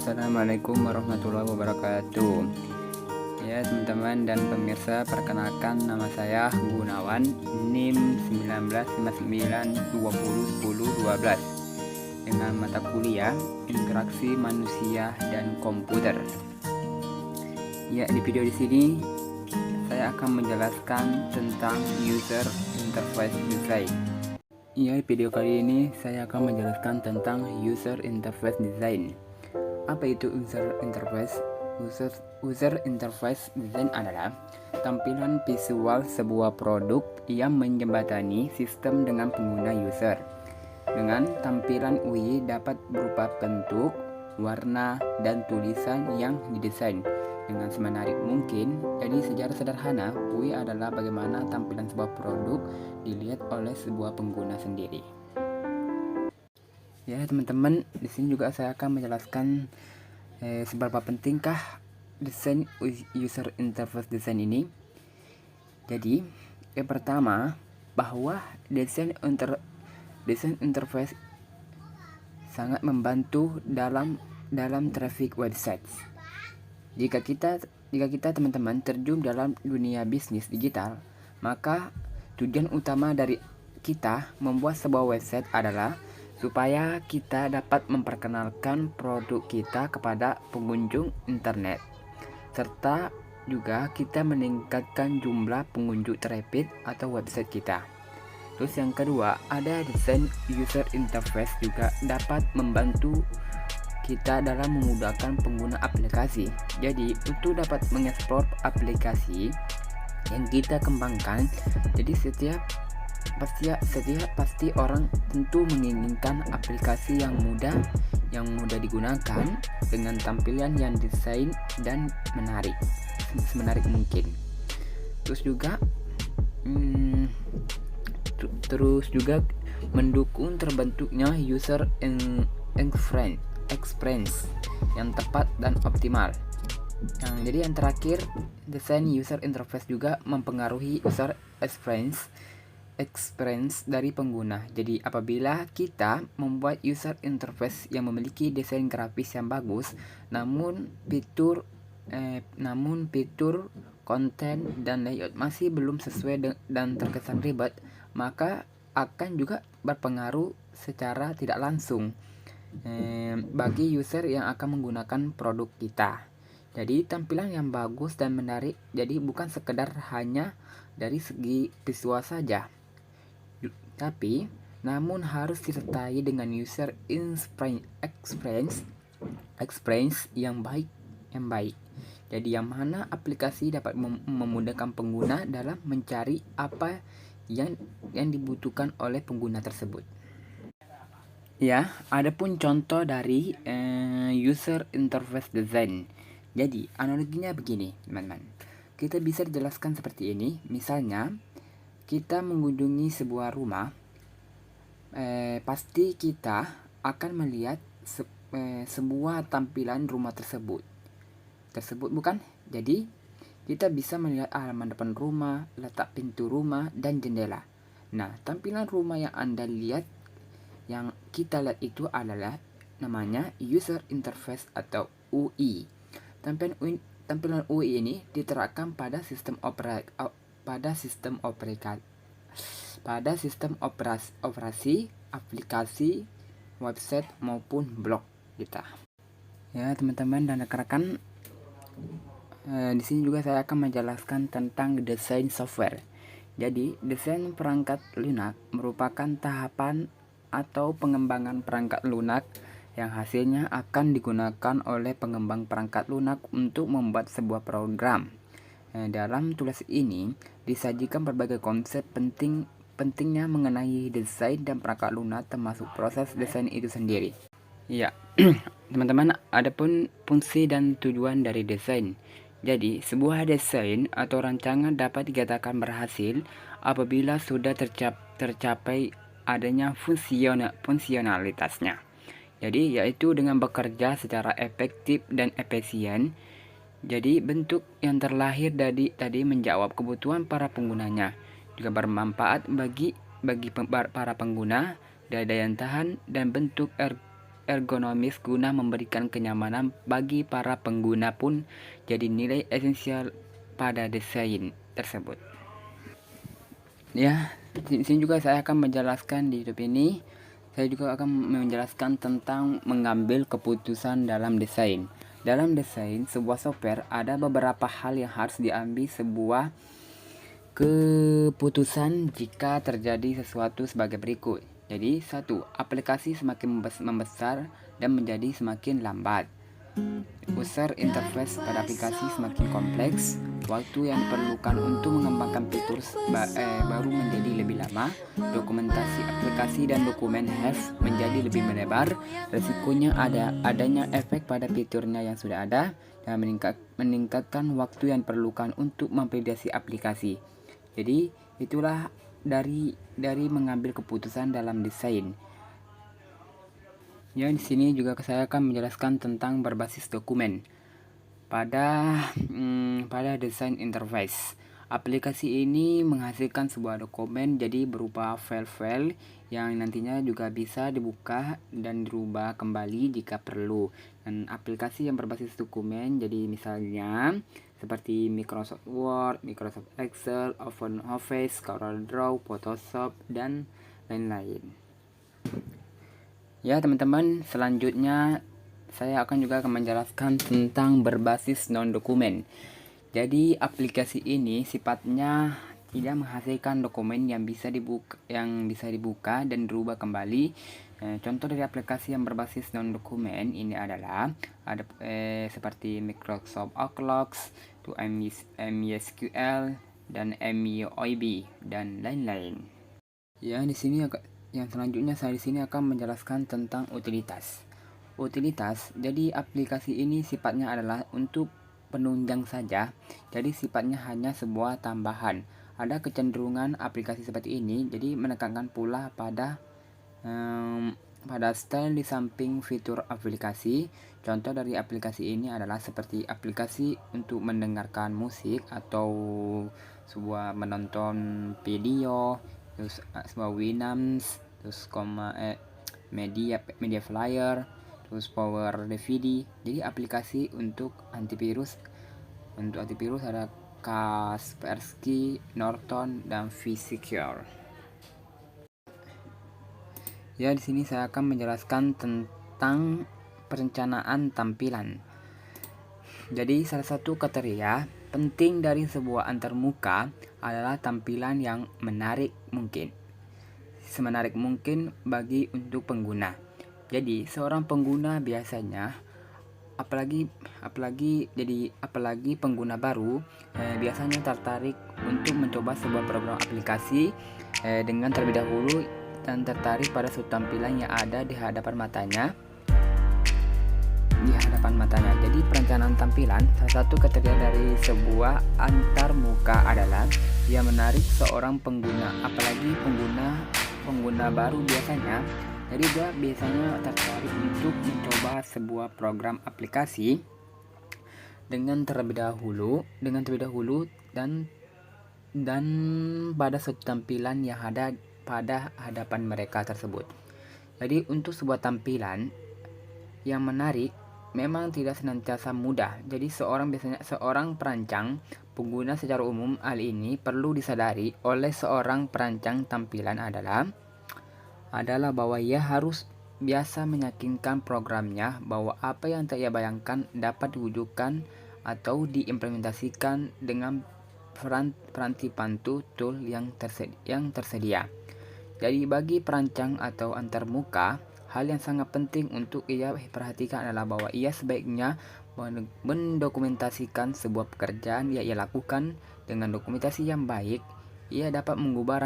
Assalamualaikum warahmatullahi wabarakatuh. Ya teman-teman dan pemirsa, perkenalkan nama saya Gunawan, NIM 1959201012 dengan mata kuliah Interaksi Manusia dan Komputer. Ya, di video di sini saya akan menjelaskan tentang User Interface Design. Ya, di video kali ini saya akan menjelaskan tentang User Interface Design. Apa itu user interface? User interface design adalah tampilan visual sebuah produk yang menjembatani sistem dengan pengguna user. Dengan tampilan UI dapat berupa bentuk, warna, dan tulisan yang didesain dengan semenarik mungkin. Jadi secara sederhana, UI adalah bagaimana tampilan sebuah produk dilihat oleh sebuah pengguna sendiri. Ya teman-teman, di sini juga saya akan menjelaskan seberapa pentingkah desain user interface design ini. Jadi yang pertama, bahwa desain interface sangat membantu dalam traffic websites. Jika kita teman-teman terjun dalam dunia bisnis digital, maka tujuan utama dari kita membuat sebuah website adalah supaya kita dapat memperkenalkan produk kita kepada pengunjung internet, serta juga kita meningkatkan jumlah pengunjung traffic atau website kita. Terus yang kedua, ada desain user interface juga dapat membantu kita dalam memudahkan pengguna aplikasi. Jadi untuk dapat mengeksplor aplikasi yang kita kembangkan, jadi pasti orang tentu menginginkan aplikasi yang mudah digunakan dengan tampilan yang desain dan menarik mungkin. Terus juga mendukung terbentuknya user experience yang tepat dan optimal. Jadi yang terakhir, desain user interface juga mempengaruhi user experience dari pengguna. Jadi apabila kita membuat user interface yang memiliki desain grafis yang bagus, namun fitur konten dan layout masih belum sesuai dan terkesan ribet, maka akan juga berpengaruh secara tidak langsung bagi user yang akan menggunakan produk kita. Jadi tampilan yang bagus dan menarik jadi bukan sekedar hanya dari segi visual saja, tapi namun harus disertai dengan user experience yang baik. Jadi yang mana aplikasi dapat memudahkan pengguna dalam mencari apa yang dibutuhkan oleh pengguna tersebut. Ya, adapun contoh dari user interface design. Jadi analoginya begini, teman-teman. Kita bisa dijelaskan seperti ini. Misalnya, kita mengunjungi sebuah rumah, pasti kita akan melihat sebuah tampilan rumah tersebut bukan? Jadi kita bisa melihat halaman depan rumah, letak pintu rumah, dan jendela. Nah, tampilan rumah yang kita lihat itu adalah namanya user interface atau UI. Tampilan UI ini diterapkan pada sistem operasi aplikasi, website maupun blog kita. Ya teman-teman dan rekan-rekan, di sini juga saya akan menjelaskan tentang desain software. Jadi desain perangkat lunak merupakan tahapan atau pengembangan perangkat lunak yang hasilnya akan digunakan oleh pengembang perangkat lunak untuk membuat sebuah program. Dalam tulis ini disajikan berbagai konsep pentingnya mengenai desain dan perangkat lunak, termasuk proses desain itu sendiri. Ya, teman-teman, adapun fungsi dan tujuan dari desain. Jadi, sebuah desain atau rancangan dapat dikatakan berhasil apabila sudah tercapai adanya fungsionalitasnya. Jadi, yaitu dengan bekerja secara efektif dan efisien. Jadi, bentuk yang terlahir tadi menjawab kebutuhan para penggunanya, juga bermanfaat bagi para pengguna, daya tahan, dan bentuk ergonomis guna memberikan kenyamanan bagi para pengguna pun jadi nilai esensial pada desain tersebut. Ya, di sini juga saya akan menjelaskan di YouTube ini, saya juga akan menjelaskan tentang mengambil keputusan dalam desain. Dalam desain sebuah software ada beberapa hal yang harus diambil sebuah keputusan jika terjadi sesuatu sebagai berikut. Jadi, 1. Aplikasi semakin membesar dan menjadi semakin lambat. User interface pada aplikasi semakin kompleks. Waktu yang diperlukan untuk mengembangkan fitur baru menjadi lebih lama. Dokumentasi aplikasi dan dokumen hash menjadi lebih melebar. Resikonya adanya efek pada fiturnya yang sudah ada dan meningkatkan waktu yang diperlukan untuk memvalidasi aplikasi. Jadi itulah dari mengambil keputusan dalam desain. Ya, di sini juga saya akan menjelaskan tentang berbasis dokumen pada desain interface. Aplikasi ini menghasilkan sebuah dokumen jadi berupa file-file yang nantinya juga bisa dibuka dan dirubah kembali jika perlu. Dan aplikasi yang berbasis dokumen jadi misalnya seperti Microsoft Word, Microsoft Excel, OpenOffice, CorelDRAW, Photoshop, dan lain-lain. Ya teman-teman, selanjutnya saya akan menjelaskan tentang berbasis non-dokumen. Jadi aplikasi ini sifatnya tidak menghasilkan dokumen yang bisa dibuka dan dirubah kembali. Contoh dari aplikasi yang berbasis non-dokumen ini adalah seperti Microsoft Outlook, MySQL, dan MYOB dan lain-lain. Ya, di sini yang selanjutnya saya di sini akan menjelaskan tentang utilitas. Utilitas, jadi aplikasi ini sifatnya adalah untuk penunjang saja, jadi sifatnya hanya sebuah tambahan. Ada kecenderungan aplikasi seperti ini, jadi menekankan pula pada style di samping fitur aplikasi. Contoh dari aplikasi ini adalah seperti aplikasi untuk mendengarkan musik atau sebuah menonton video, terus sebuah Winamp, terus media flyer, terus power DVD. Jadi aplikasi untuk antivirus. Untuk antivirus ada Kaspersky, Norton, dan V-Secure. Ya, di sini saya akan menjelaskan tentang perencanaan tampilan. Jadi salah satu kriteria penting dari sebuah antarmuka adalah tampilan yang menarik mungkin. Semenarik mungkin untuk pengguna. Jadi seorang pengguna biasanya apalagi pengguna baru biasanya tertarik untuk mencoba sebuah program aplikasi dengan terlebih dahulu dan tertarik pada suatu tampilan yang ada di hadapan matanya. Jadi perencanaan tampilan salah satu kriteria dari sebuah antarmuka adalah yang menarik seorang pengguna, apalagi pengguna baru biasanya. Jadi dia biasanya tertarik untuk mencoba sebuah program aplikasi dengan terlebih dahulu dan pada suatu tampilan yang ada pada hadapan mereka tersebut. Jadi untuk sebuah tampilan yang menarik memang tidak senantiasa mudah. Jadi seorang perancang pengguna secara umum, hal ini perlu disadari oleh seorang perancang tampilan adalah bahwa ia harus biasa meyakinkan programnya bahwa apa yang ia bayangkan dapat diwujudkan atau diimplementasikan dengan peranti bantu tool yang tersedia. Jadi bagi perancang atau antarmuka, hal yang sangat penting untuk ia perhatikan adalah bahwa ia sebaiknya mendokumentasikan sebuah pekerjaan yang ia lakukan. Dengan dokumentasi yang baik, ia dapat mengubah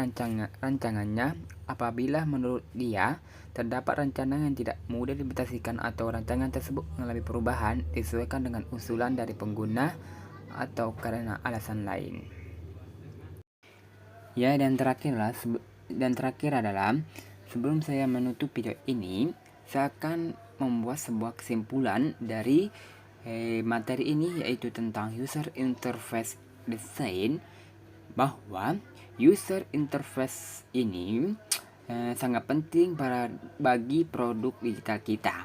rancangannya apabila menurut dia terdapat rancangan yang tidak mudah diimplementasikan atau rancangan tersebut mengalami perubahan disesuaikan dengan usulan dari pengguna atau karena alasan lain. Ya, dan terakhir adalah sebelum saya menutup video ini, saya akan membuat sebuah kesimpulan dari materi ini, yaitu tentang user interface design, bahwa user interface ini sangat penting bagi produk digital kita.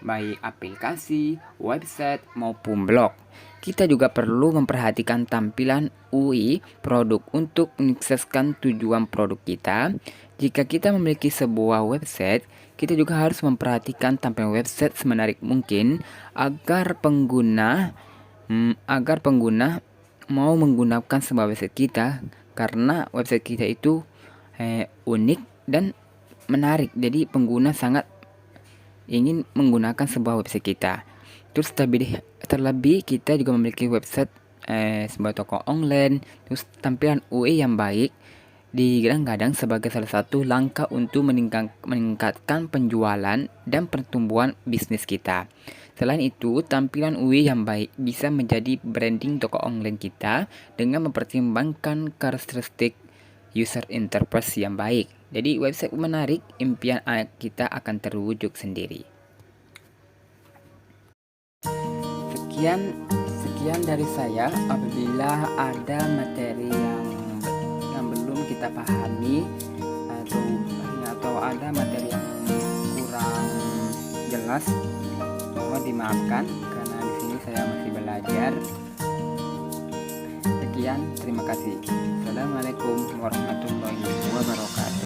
baik aplikasi, website, maupun blog. Kita juga perlu memperhatikan tampilan UI produk untuk menyukseskan tujuan produk kita. Jika kita memiliki sebuah website, kita juga harus memperhatikan tampilan website semenarik mungkin agar pengguna mau menggunakan sebuah website kita, karena website kita itu unik dan menarik. Jadi pengguna sangat ingin menggunakan sebuah website kita. Terus terlebih kita juga memiliki website sebuah toko online. Terus tampilan UI yang baik digadang-gadang sebagai salah satu langkah untuk meningkatkan penjualan dan pertumbuhan bisnis kita. Selain itu, tampilan UI yang baik bisa menjadi branding toko online kita dengan mempertimbangkan karakteristik user interface yang baik. Jadi website menarik, impian kita akan terwujud sendiri. Sekian dari saya. Apabila ada materi yang belum kita pahami atau ada materi yang kurang jelas, mohon dimaafkan karena di sini saya masih belajar. Sekian, terima kasih. Assalamualaikum warahmatullahi wabarakatuh.